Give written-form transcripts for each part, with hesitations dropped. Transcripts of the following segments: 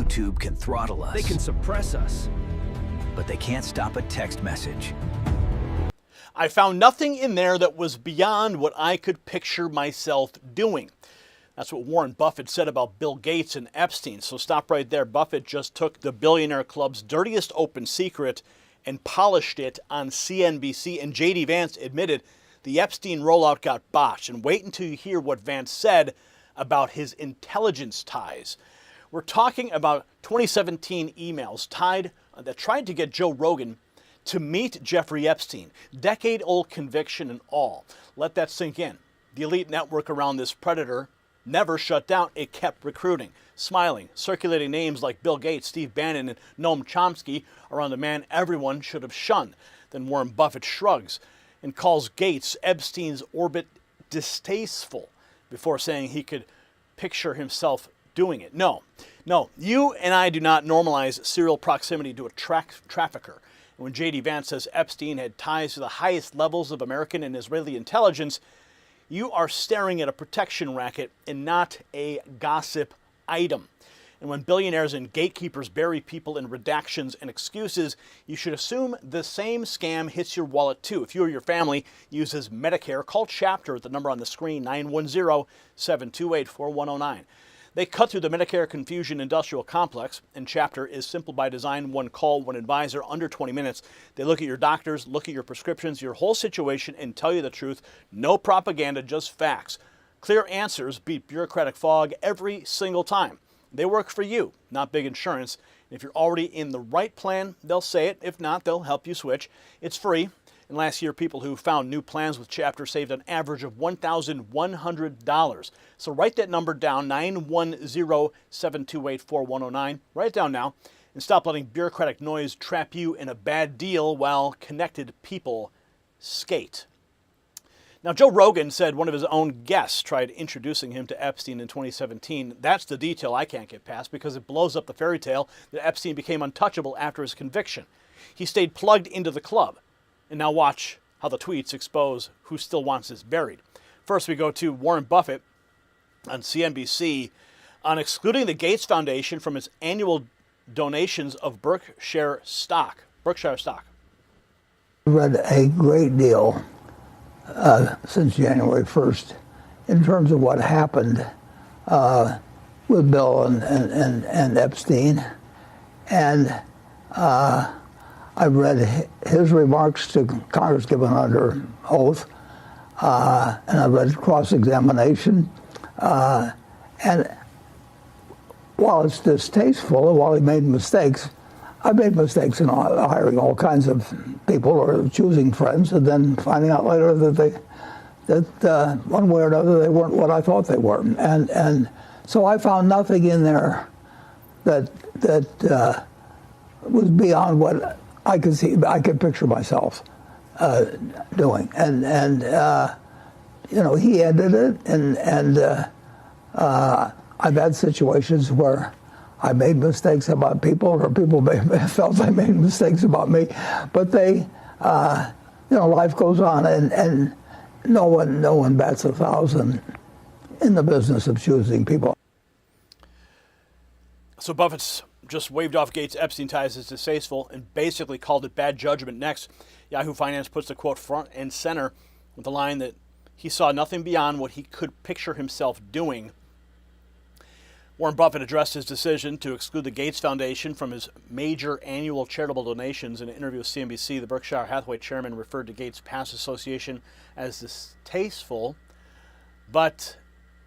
YouTube can throttle us. They can suppress us. But they can't stop a text message. I found nothing in there that was beyond what I could picture myself doing. That's what Warren Buffett said about Bill Gates and Epstein. So stop right there. Buffett just took the Billionaire Club's dirtiest open secret and polished it on CNBC. And JD Vance admitted the Epstein rollout got botched. And wait until you hear what Vance said about his intelligence ties. We're talking about 2017 emails that tried to get Joe Rogan to meet Jeffrey Epstein. Decade-old conviction and all. Let that sink in. The elite network around this predator never shut down. It kept recruiting, smiling, circulating names like Bill Gates, Steve Bannon, and Noam Chomsky around the man everyone should have shunned. Then Warren Buffett shrugs and calls Gates' Epstein's orbit distasteful before saying he could picture himself doing it. No, you and I do not normalize serial proximity to a trafficker. And when JD Vance says Epstein had ties to the highest levels of American and Israeli intelligence, you are staring at a protection racket and not a gossip item. And when billionaires and gatekeepers bury people in redactions and excuses, you should assume the same scam hits your wallet too. If you or your family uses Medicare, call Chapter at the number on the screen, 910-728-4109. They cut through the Medicare confusion industrial complex, and Chapter is simple by design. One call, one advisor, under 20 minutes. They look at your doctors, look at your prescriptions, your whole situation, and tell you the truth. No propaganda, just facts. Clear answers beat bureaucratic fog every single time. They work for you, not big insurance. If you're already in the right plan, they'll say it. If not, they'll help you switch. It's free. And last year, people who found new plans with Chapter saved an average of $1,100. So write that number down, 910-728-4109. Write it down now and stop letting bureaucratic noise trap you in a bad deal while connected people skate. Now, Joe Rogan said one of his own guests tried introducing him to Epstein in 2017. That's the detail I can't get past because it blows up the fairy tale that Epstein became untouchable after his conviction. He stayed plugged into the club. And now watch how the tweets expose who still wants this buried. First, we go to Warren Buffett on CNBC on excluding the Gates Foundation from its annual donations of Berkshire stock. I read a great deal since January 1st in terms of what happened with Bill and Epstein. And I read his remarks to Congress given under oath, and I read cross-examination. And while it's distasteful, and while he made mistakes, I made mistakes in hiring all kinds of people or choosing friends, and then finding out later that one way or another they weren't what I thought they were. And so I found nothing in there that was beyond what I could picture myself doing, and he ended it, and I've had situations where I made mistakes about people, or people felt I made mistakes about me, but they, life goes on, and no one bats 1,000 in the business of choosing people. So Buffett's just waved off Gates' Epstein ties as distasteful and basically called it bad judgment. Next, Yahoo Finance puts the quote front and center with the line that he saw nothing beyond what he could picture himself doing. Warren Buffett addressed his decision to exclude the Gates Foundation from his major annual charitable donations. In an interview with CNBC, the Berkshire Hathaway chairman referred to Gates' past association as distasteful, but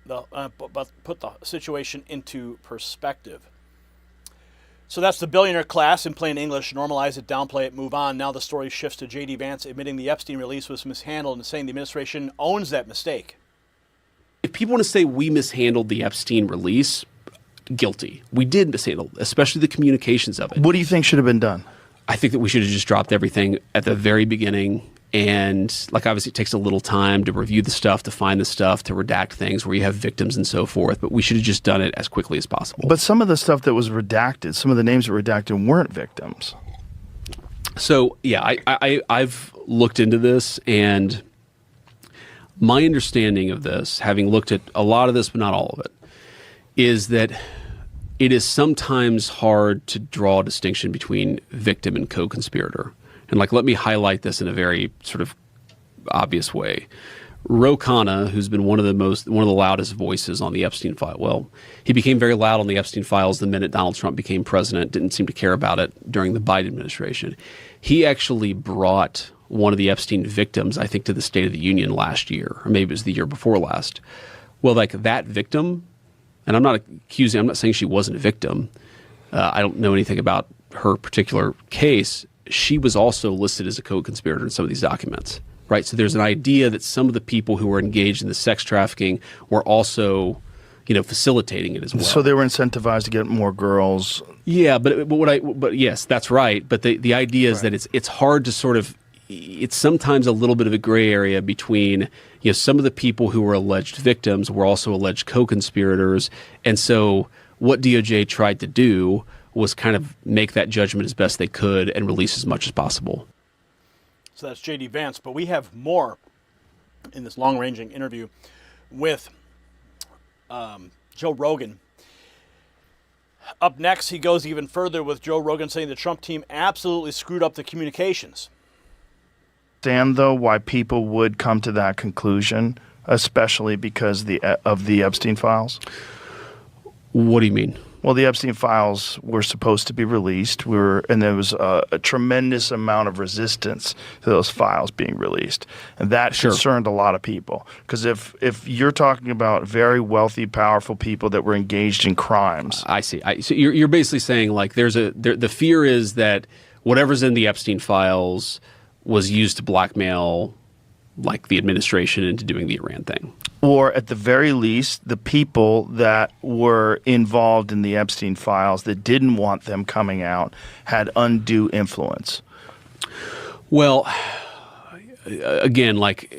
put the situation into perspective. So that's the billionaire class in plain English. Normalize it, downplay it, move on. Now the story shifts to JD Vance admitting the Epstein release was mishandled and saying the administration owns that mistake. If people want to say we mishandled the Epstein release, guilty. We did mishandle, especially the communications of it. What do you think should have been done? I think that we should have just dropped everything at the very beginning. And obviously it takes a little time to review the stuff, to find the stuff, to redact things where you have victims and so forth. But we should have just done it as quickly as possible. But some of the stuff that was redacted, some of the names that were redacted weren't victims. So, yeah, I've looked into this, and my understanding of this, having looked at a lot of this, but not all of it, is that it is sometimes hard to draw a distinction between victim and co-conspirator. And like, let me highlight this in a very sort of obvious way. Ro Khanna, who's been one of the loudest voices on the Epstein file. Well, he became very loud on the Epstein files the minute Donald Trump became president, didn't seem to care about it during the Biden administration. He actually brought one of the Epstein victims, I think, to the State of the Union last year, or maybe it was the year before last. Well, like that victim, and I'm not saying she wasn't a victim. I don't know anything about her particular case. She was also listed as a co-conspirator in some of these documents. Right, so there's an idea that some of the people who were engaged in the sex trafficking were also, facilitating it as well. So they were incentivized to get more girls. Yeah, but yes, that's right. But the idea is that it's hard to sort of, it's sometimes a little bit of a gray area between, some of the people who were alleged victims were also alleged co-conspirators, and so what DOJ tried to do was kind of make that judgment as best they could and release as much as possible. So that's JD Vance, but we have more in this long-ranging interview with Joe Rogan. Up next, he goes even further with Joe Rogan saying the Trump team absolutely screwed up the communications. Understand, though, why people would come to that conclusion, especially because of the Epstein files? What do you mean? Well, the Epstein files were supposed to be released, and there was a tremendous amount of resistance to those files being released, and that concerned a lot of people. Because if you're talking about very wealthy, powerful people that were engaged in crimes, I see. So you're basically saying like the fear is that whatever's in the Epstein files was used to blackmail like the administration into doing the Iran thing. Or at the very least, the people that were involved in the Epstein files that didn't want them coming out had undue influence. Well, again, like,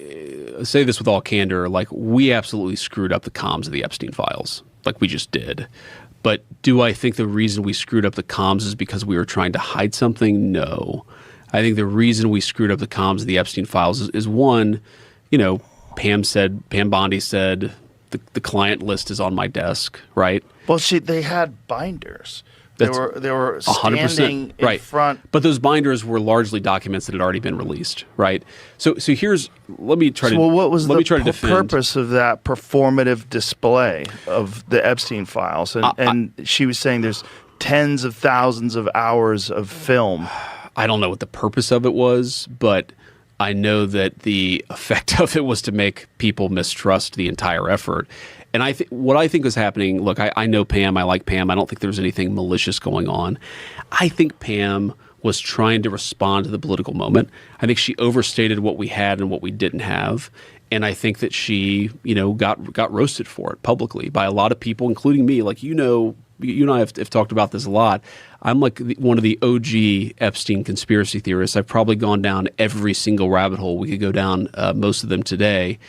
say this with all candor, like, we absolutely screwed up the comms of the Epstein files, like we just did. But do I think the reason we screwed up the comms is because we were trying to hide something? No. I think the reason we screwed up the comms of the Epstein files is one, Pam Bondi said the client list is on my desk, right? Well, they had binders. They were standing in front. But those binders were largely documents that had already been released, right? So let me try to what was the defend. purpose of that performative display of the Epstein files? And she was saying there's tens of thousands of hours of film. I don't know what the purpose of it was, but I know that the effect of it was to make people mistrust the entire effort. And what I think was happening, look, I know Pam, I like Pam, I don't think there was anything malicious going on. I think Pam was trying to respond to the political moment. I think she overstated what we had and what we didn't have. And I think that she, got roasted for it publicly by a lot of people, including me. Like, you and I have talked about this a lot. I'm like one of the OG Epstein conspiracy theorists. I've probably gone down every single rabbit hole. We could go down most of them today.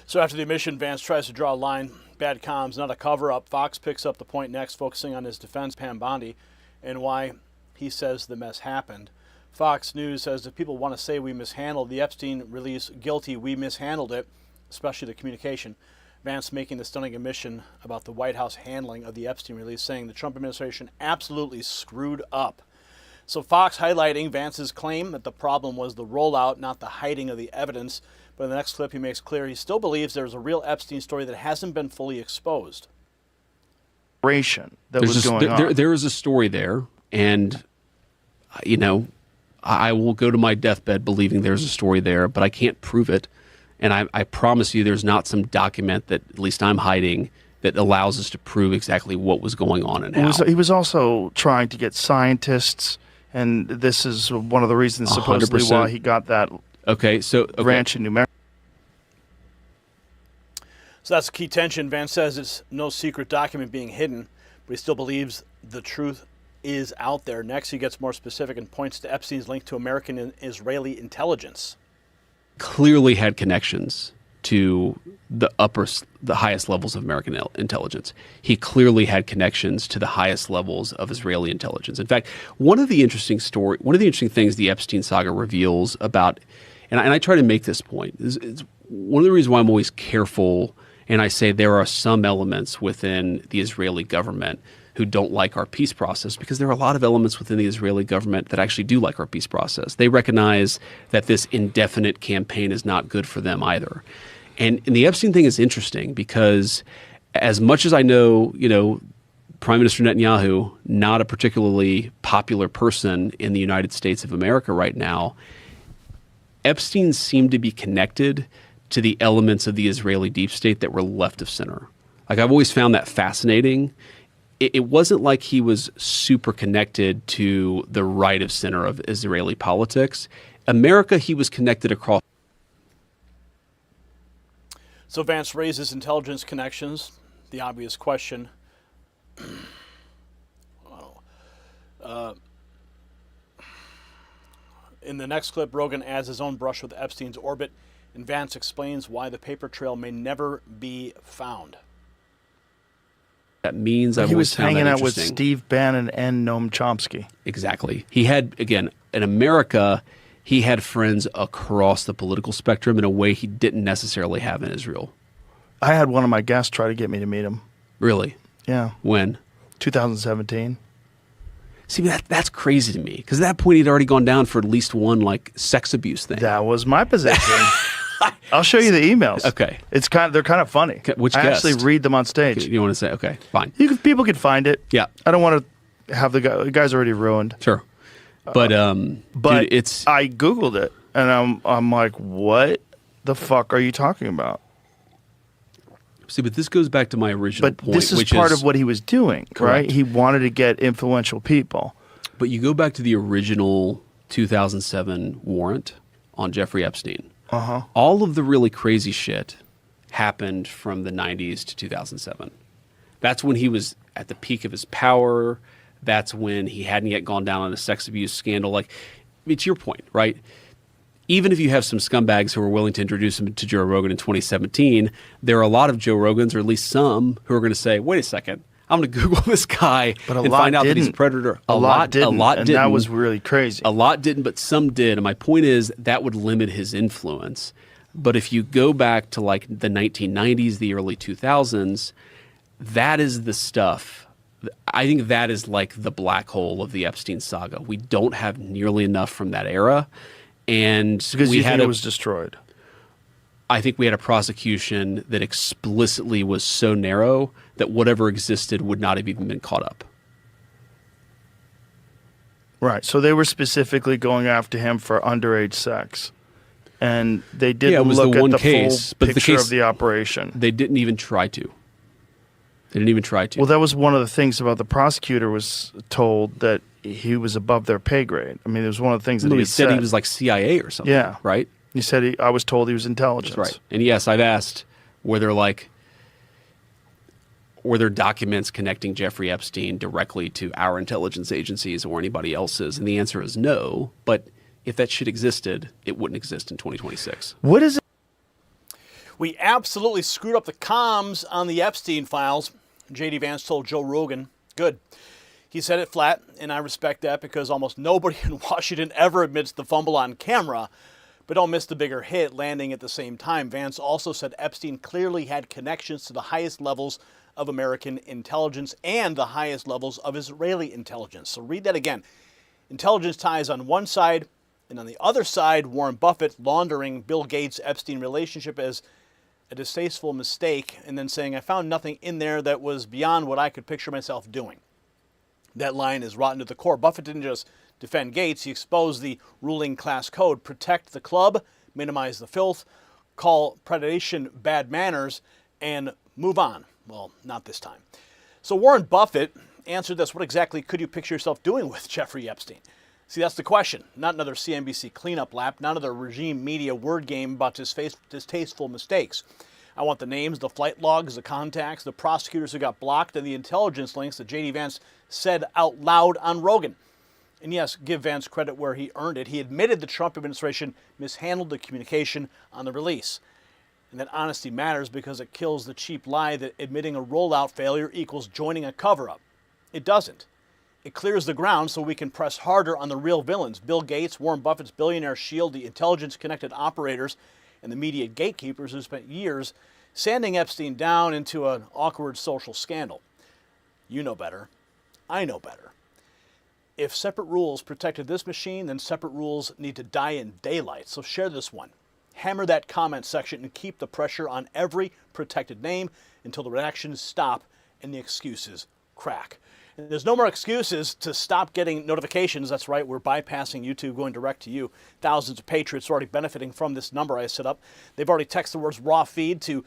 So after the admission, Vance tries to draw a line. Bad comms, not a cover-up. Fox picks up the point next, focusing on his defense, Pam Bondi, and why he says the mess happened. Fox News says if people want to say we mishandled the Epstein release, guilty, we mishandled it, especially the communication. Vance making the stunning admission about the White House handling of the Epstein release, saying the Trump administration absolutely screwed up. So Fox highlighting Vance's claim that the problem was the rollout, not the hiding of the evidence. But in the next clip, he makes clear he still believes there's a real Epstein story that hasn't been fully exposed. There is a story there, and I will go to my deathbed believing there's a story there, but I can't prove it. And I promise you there's not some document that at least I'm hiding that allows us to prove exactly what was going on and how. He was also trying to get scientists, and this is one of the reasons supposedly 100%. why he got that ranch in New Mexico. So that's a key tension. Vance says it's no secret document being hidden, but he still believes the truth is out there. Next, he gets more specific and points to Epstein's link to American and Israeli intelligence. Clearly had connections to the highest levels of American intelligence. He clearly had connections to the highest levels of Israeli intelligence. In fact, one of the interesting things the Epstein saga reveals about, and I try to make this point, is one of the reasons why I'm always careful And I say there are some elements within the Israeli government who don't like our peace process, because there are a lot of elements within the Israeli government that actually do like our peace process. They recognize that this indefinite campaign is not good for them either. And the Epstein thing is interesting because as much as I know, Prime Minister Netanyahu, not a particularly popular person in the United States of America right now, Epstein seemed to be connected to the elements of the Israeli deep state that were left of center. Like, I've always found that fascinating. It wasn't like he was super connected to the right of center of Israeli politics. America, he was connected across. So Vance raises intelligence connections. The obvious question. In the next clip, Rogan adds his own brush with Epstein's orbit, and Vance explains why the paper trail may never be found. That means he was hanging out with Steve Bannon and Noam Chomsky. Exactly. He had, again, in America, he had friends across the political spectrum in a way he didn't necessarily have in Israel. I had one of my guests try to get me to meet him. Really? Yeah. When? 2017. See, that's crazy to me, because at that point he'd already gone down for at least one sex abuse thing. That was my position. I'll show you the emails. Okay. They're kind of funny. Which I guest? actually read them on stage. You want to say? Okay, fine. People can find it. Yeah. I don't want to have the guy's already ruined. Sure. But dude, it's. I Googled it and I'm like, what the fuck are you talking about? See, but this goes back to my original point. But this is part of what he was doing, right? He wanted to get influential people. But you go back to the original 2007 warrant on Jeffrey Epstein. All of the really crazy shit happened from the 90s to 2007. That's when he was at the peak of his power. That's when he hadn't yet gone down on a sex abuse scandal. It's your point, right? Even if you have some scumbags who are willing to introduce him to Joe Rogan in 2017, there are a lot of Joe Rogans, or at least some, who are going to say, wait a second, I'm going to Google this guy and find out that he's a predator. A lot didn't. And that was really crazy. A lot didn't, but some did. And my point is that would limit his influence. But if you go back to the 1990s, the early 2000s, that is the stuff. I think that is the black hole of the Epstein saga. We don't have nearly enough from that era. And because it was destroyed. I think we had a prosecution that explicitly was so narrow that whatever existed would not have even been caught up. Right. So they were specifically going after him for underage sex. And they didn't look at the full picture of the operation. They didn't even try to. Well, that was one of the things about the prosecutor was told that he was above their pay grade. I mean, it was one of the things that he said. He was like CIA or something. Yeah. Right? He said, I was told he was intelligence. That's right. And yes, I've asked were there documents connecting Jeffrey Epstein directly to our intelligence agencies or anybody else's? And the answer is no. But if that shit existed, it wouldn't exist in 2026. What is it? We absolutely screwed up the comms on the Epstein files. JD Vance told Joe Rogan, good. He said it flat, and I respect that because almost nobody in Washington ever admits the fumble on camera, but don't miss the bigger hit landing at the same time. Vance also said Epstein clearly had connections to the highest levels of American intelligence and the highest levels of Israeli intelligence. So read that again. Intelligence ties on one side, and on the other side, Warren Buffett laundering Bill Gates' Epstein relationship as a distasteful mistake, and then saying, I found nothing in there that was beyond what I could picture myself doing. That line is rotten to the core. Buffett didn't just defend Gates. He exposed the ruling class code, protect the club, minimize the filth, call predation bad manners, and move on. Well, not this time. So Warren Buffett answered this. What exactly could you picture yourself doing with Jeffrey Epstein? See, that's the question. Not another CNBC cleanup lap, not another regime media word game about distasteful mistakes. I want the names, the flight logs, the contacts, the prosecutors who got blocked, and the intelligence links that JD Vance said out loud on Rogan. And yes, give Vance credit where he earned it. He admitted the Trump administration mishandled the communication on the release. And that honesty matters because it kills the cheap lie that admitting a rollout failure equals joining a cover-up. It doesn't. It clears the ground so we can press harder on the real villains. Bill Gates, Warren Buffett's billionaire shield, the intelligence-connected operators, and the media gatekeepers who spent years sanding Epstein down into an awkward social scandal. You know better. I know better. If separate rules protected this machine, then separate rules need to die in daylight. So share this one. Hammer that comment section and keep the pressure on every protected name until the reactions stop and the excuses crack. And there's no more excuses to stop getting notifications. That's right, we're bypassing YouTube, going direct to you. Thousands of patriots are already benefiting from this number I set up. They've already texted the words raw feed to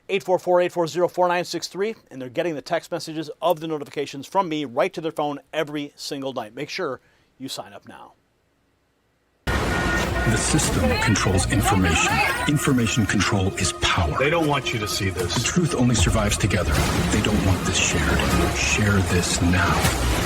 844-840-4963, and they're getting the text messages of the notifications from me right to their phone every single night. Make sure you sign up now. The system controls information. Information control is power. They don't want you to see this. The truth only survives together. They don't want this shared. Share this now.